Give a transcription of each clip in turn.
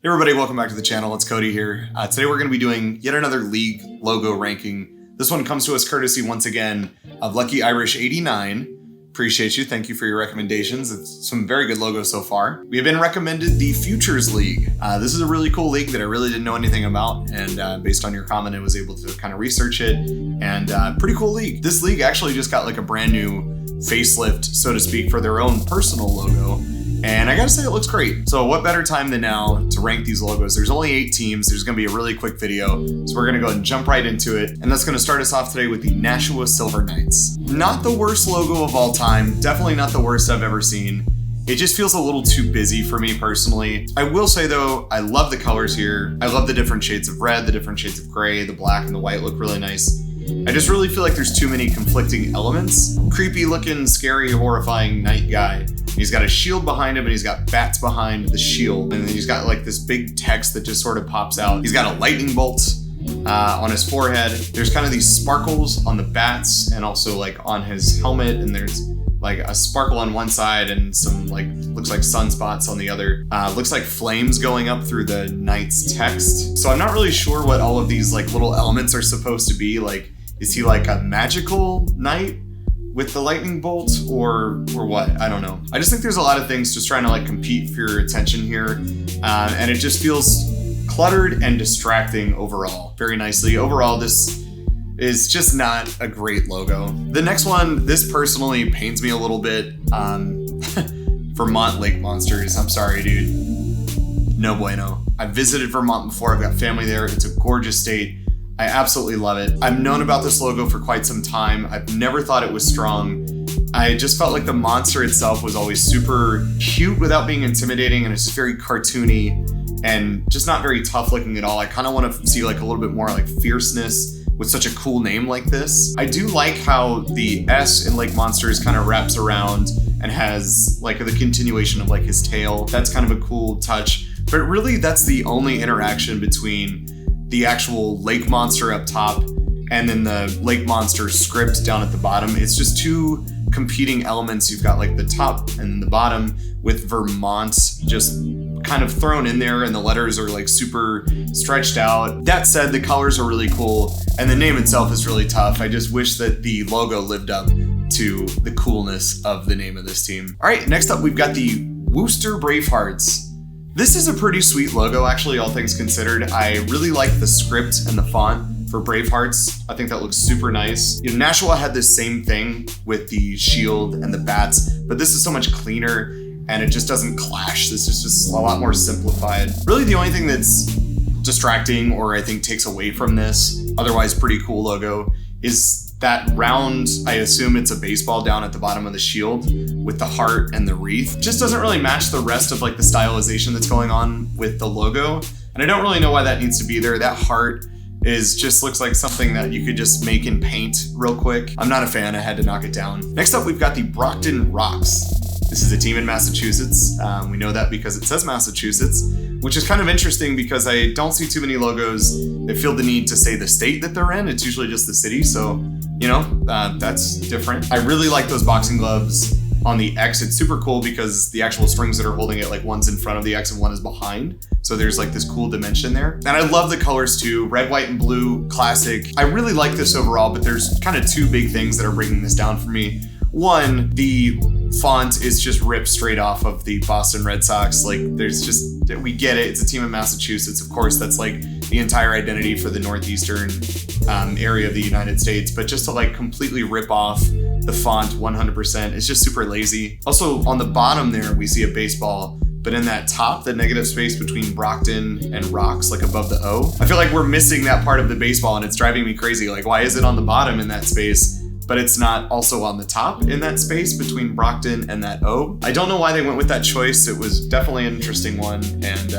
Hey everybody, welcome back to the channel. It's Cody here. Today we're going to be doing yet another league logo ranking. This one comes to us courtesy once again of Lucky Irish 89. Appreciate you. Thank you for your recommendations. It's some very good logos so far. We have been recommended the Futures League. This is a really cool league that I really didn't know anything about, and based on your comment, I was able to kind of research it, and pretty cool league. This league actually just got like a brand new facelift, so to speak, for their own personal logo. And I gotta say, it looks great. So what better time than now to rank these logos? There's only 8 teams. There's gonna be a really quick video. So we're gonna go ahead and jump right into it. And that's gonna start us off today with the Nashua Silver Knights. Not the worst logo of all time. Definitely not the worst I've ever seen. It just feels a little too busy for me personally. I will say though, I love the colors here. I love the different shades of red, the different shades of gray, the black and the white look really nice. I just really feel like there's too many conflicting elements. Creepy looking, scary, horrifying knight guy. He's got a shield behind him and he's got bats behind the shield. And then he's got like this big text that just sort of pops out. He's got a lightning bolt on his forehead. There's kind of these sparkles on the bats and also like on his helmet. And there's like a sparkle on one side and some like, looks like sunspots on the other. Looks like flames going up through the knight's text. So I'm not really sure what all of these like little elements are supposed to be. Like, is he like a magical knight with the lightning bolt or what? I don't know. I just think there's a lot of things just trying to like compete for your attention here. And it just feels cluttered and distracting overall, very nicely. Overall, this is just not a great logo. The next one, this personally pains me a little bit. Vermont Lake Monsters. I'm sorry, dude. No bueno. I've visited Vermont before. I've got family there. It's a gorgeous state. I absolutely love it. I've known about this logo for quite some time. I've never thought it was strong. I just felt like the monster itself was always super cute without being intimidating, and it's just very cartoony and just not very tough looking at all. I kind of want to see like a little bit more like fierceness with such a cool name like this. I do like how the S in Lake Monsters kind of wraps around and has like the continuation of like his tail. That's kind of a cool touch, but really that's the only interaction between the actual lake monster up top and then the lake monster script down at the bottom. It's just two competing elements. You've got like the top and then the bottom with Vermont just kind of thrown in there, and the letters are like super stretched out. That said, the colors are really cool and the name itself is really tough. I just wish that the logo lived up to the coolness of the name of this team. All right, next up we've got the Wooster Braves. This is a pretty sweet logo, actually, all things considered. I really like the script and the font for Bravehearts. I think that looks super nice. You know, Nashua had this same thing with the shield and the bats, but this is so much cleaner and it just doesn't clash. This is just a lot more simplified. Really, the only thing that's distracting or I think takes away from this otherwise pretty cool logo is that round, I assume it's a baseball down at the bottom of the shield with the heart and the wreath. Just doesn't really match the rest of like the stylization that's going on with the logo. And I don't really know why that needs to be there. That heart just looks like something that you could just make in paint real quick. I'm not a fan, I had to knock it down. Next up, we've got the Brockton Rocks. This is a team in Massachusetts. We know that because it says Massachusetts, which is kind of interesting because I don't see too many logos that feel the need to say the state that they're in. It's usually just the city, so you know, that's different. I really like those boxing gloves on the X. It's super cool because the actual strings that are holding it, like one's in front of the X and one is behind. So there's like this cool dimension there. And I love the colors too, red, white, and blue, classic. I really like this overall, but there's kind of two big things that are bringing this down for me. One, the font is just ripped straight off of the Boston Red Sox. Like there's just, we get it. It's a team in Massachusetts. Of course, that's like the entire identity for the Northeastern area of the United States. But just to like completely rip off the font 100%, it's just super lazy. Also on the bottom there, we see a baseball, but in that top, the negative space between Brockton and Rocks, like above the O, I feel like we're missing that part of the baseball and it's driving me crazy. Like, why is it on the bottom in that space, but it's not also on the top in that space between Brockton and that O? I don't know why they went with that choice. It was definitely an interesting one, and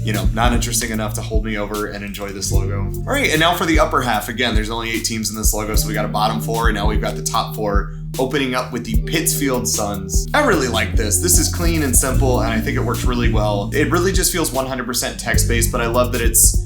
you know, not interesting enough to hold me over and enjoy this logo. All right, and now for the upper half. Again, there's only 8 teams in this logo, so we got a bottom 4, and now we've got the top 4, opening up with the Pittsburgh Suns. I really like this. This is clean and simple, and I think it works really well. It really just feels 100% text-based, but I love that it's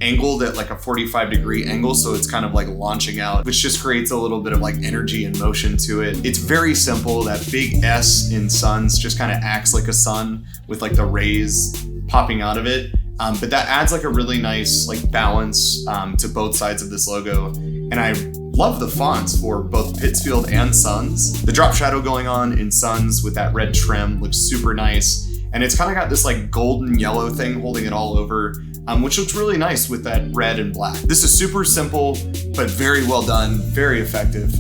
angled at like a 45-degree angle, so it's kind of like launching out, which just creates a little bit of like energy and motion to it. It's very simple. That big S in Suns just kind of acts like a sun with like the rays popping out of it. But that adds like a really nice like balance to both sides of this logo. And I love the fonts for both Pittsfield and Suns. The drop shadow going on in Suns with that red trim looks super nice. And it's kind of got this like golden yellow thing holding it all over, which looks really nice with that red and black. This is super simple, but very well done, very effective.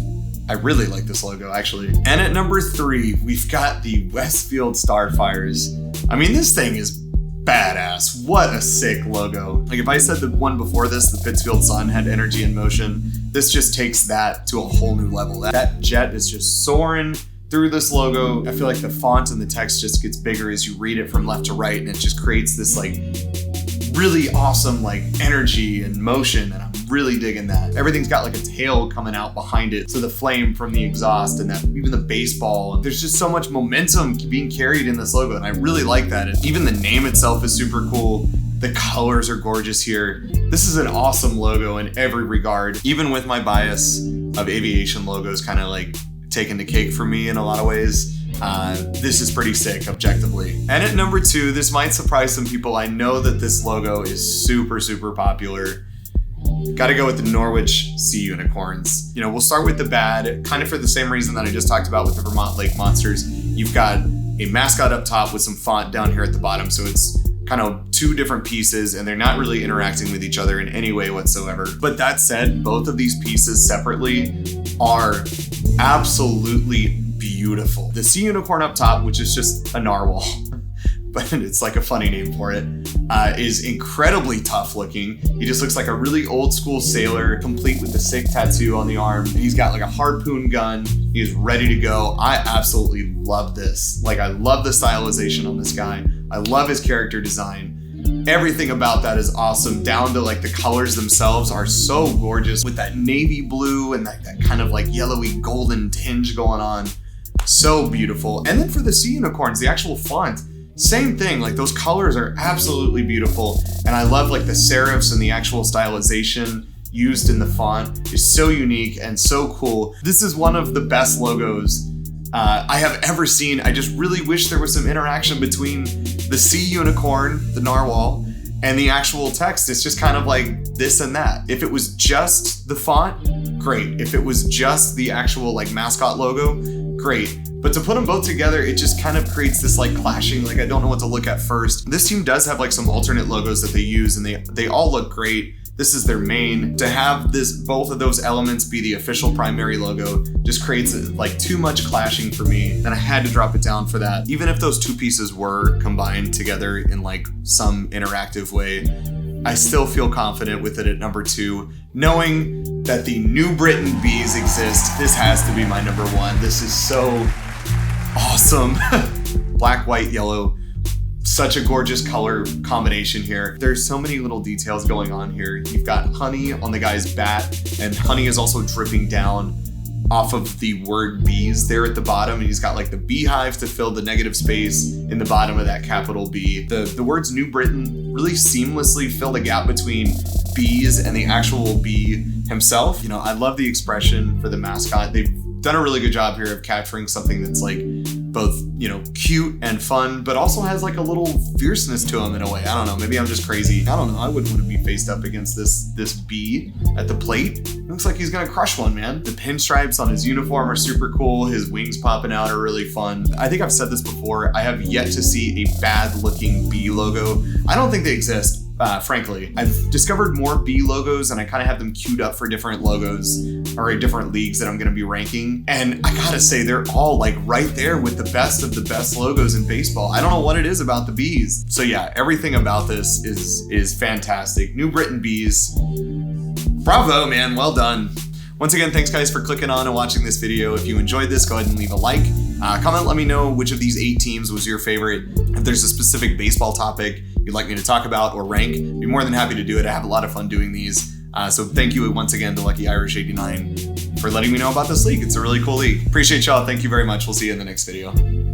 I really like this logo, actually. And at number 3, we've got the Westfield Starfires. I mean, this thing is badass. What a sick logo. Like if I said the one before this, the Pittsfield Sun, had energy and motion, this just takes that to a whole new level. That jet is just soaring through this logo. I feel like the font and the text just gets bigger as you read it from left to right, and it just creates this like really awesome like energy and motion, and I'm really digging that. Everything's got like a tail coming out behind it, so the flame from the exhaust and that even the baseball, there's just so much momentum being carried in this logo, and I really like that. And even the name itself is super cool. The colors are gorgeous here. This is an awesome logo in every regard, even with my bias of aviation logos kind of like taking the cake for me in a lot of ways. This is pretty sick, objectively. And at number 2, this might surprise some people. I know that this logo is super, super popular. Gotta go with the Norwich Sea Unicorns. You know, we'll start with the bad, kind of for the same reason that I just talked about with the Vermont Lake Monsters. You've got a mascot up top with some font down here at the bottom, so it's kind of 2 different pieces, and they're not really interacting with each other in any way whatsoever. But that said, both of these pieces separately are absolutely beautiful. The sea unicorn up top, which is just a narwhal, but it's like a funny name for it, is incredibly tough looking. He just looks like a really old school sailor, complete with the sick tattoo on the arm. He's got like a harpoon gun. He's ready to go. I absolutely love this. Like, I love the stylization on this guy. I love his character design. Everything about that is awesome, down to like the colors themselves are so gorgeous with that navy blue and that kind of like yellowy golden tinge going on. So beautiful. And then for the sea unicorns, the actual font, same thing. Like those colors are absolutely beautiful. And I love like the serifs and the actual stylization used in the font is so unique and so cool. This is one of the best logos I have ever seen. I just really wish there was some interaction between the sea unicorn, the narwhal, and the actual text. It's just kind of like this and that. If it was just the font, great. If it was just the actual like mascot logo, great. But to put them both together, it just kind of creates this like clashing, like I don't know what to look at first. This team does have like some alternate logos that they use, and they all look great. This is their main. To have both of those elements be the official primary logo just creates like too much clashing for me, and I had to drop it down for that. Even if those 2 pieces were combined together in like some interactive way, I still feel confident with it at number 2. Knowing that the New Britain bees exist, this has to be my number 1. This is so awesome. Black, white, yellow. Such a gorgeous color combination here. There's so many little details going on here. You've got honey on the guy's bat, and honey is also dripping down off of the word bees there at the bottom, and he's got like the beehive to fill the negative space in the bottom of that capital B. The words New Britain really seamlessly fill the gap between bees and the actual bee himself. You know, I love the expression for the mascot. They've done a really good job here of capturing something that's like both, you know, cute and fun, but also has like a little fierceness to him in a way. I don't know, maybe I'm just crazy. I don't know, I wouldn't want to be faced up against this bee at the plate. It looks like he's gonna crush one, man. The pinstripes on his uniform are super cool. His wings popping out are really fun. I think I've said this before, I have yet to see a bad looking bee logo. I don't think they exist. Frankly, I've discovered more bee logos, and I kind of have them queued up for different logos or different leagues that I'm going to be ranking. And I gotta say, they're all like right there with the best of the best logos in baseball. I don't know what it is about the bees. So yeah, everything about this is fantastic. New Britain bees. Bravo, man. Well done. Once again, thanks guys for clicking on and watching this video. If you enjoyed this, go ahead and leave a like. Comment, let me know which of these 8 teams was your favorite. If there's a specific baseball topic you'd like me to talk about or rank, I'd be more than happy to do it. I have a lot of fun doing these. So thank you once again to Lucky Irish 89 for letting me know about this league. It's a really cool league. Appreciate y'all. Thank you very much. We'll see you in the next video.